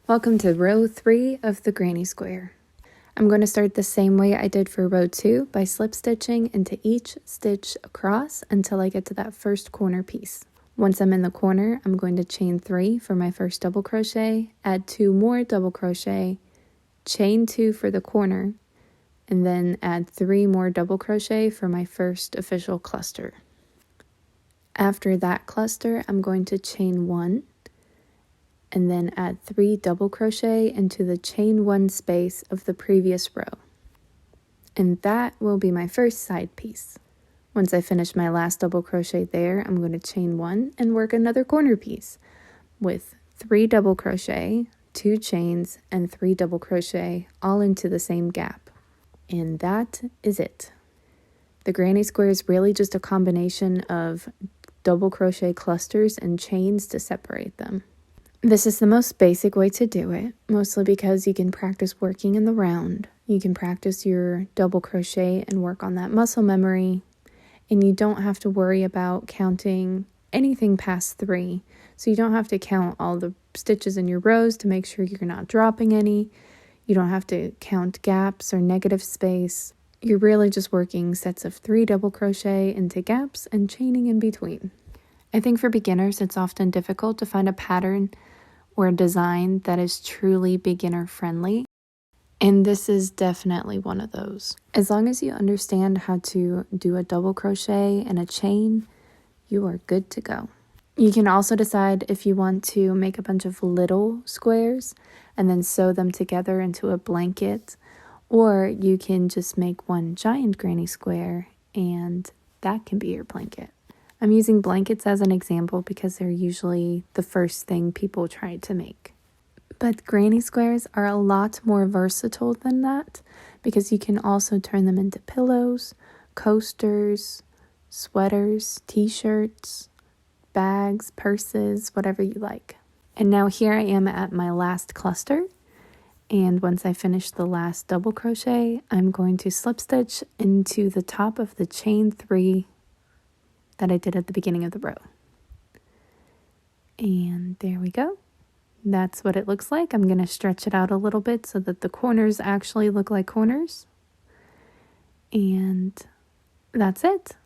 Welcome to row 3 of the granny square. I'm going to start the same way I did for row 2 by slip stitching into each stitch across until I get to that first corner piece. Once I'm in the corner, I'm going to chain 3 for my first double crochet, add 2 more double crochet, chain 2 for the corner, and then add 3 more double crochet for my first official cluster. After that cluster, I'm going to chain 1 and then add 3 double crochet into the chain 1 space of the previous row. And that will be my first side piece. Once I finish my last double crochet there, I'm going to chain 1 and work another corner piece with 3 double crochet, 2 chains, and 3 double crochet all into the same gap. And that is it. The granny square is really just a combination of double crochet clusters and chains to separate them. This is the most basic way to do it, mostly because you can practice working in the round. You can practice your double crochet and work on that muscle memory, and you don't have to worry about counting anything past 3. So you don't have to count all the stitches in your rows to make sure you're not dropping any. You don't have to count gaps or negative space. You're really just working sets of 3 double crochet into gaps and chaining in between. I think for beginners, it's often difficult to find a pattern or a design that is truly beginner friendly. And this is definitely one of those. As long as you understand how to do a double crochet and a chain, you are good to go. You can also decide if you want to make a bunch of little squares and then sew them together into a blanket, or you can just make one giant granny square and that can be your blanket. I'm using blankets as an example because they're usually the first thing people try to make. But granny squares are a lot more versatile than that because you can also turn them into pillows, coasters, sweaters, t-shirts, bags, purses, whatever you like. And now here I am at my last cluster. And once I finish the last double crochet, I'm going to slip stitch into the top of the chain 3 that I did at the beginning of the row. And there we go. That's what it looks like. I'm going to stretch it out a little bit so that the corners actually look like corners. And that's it.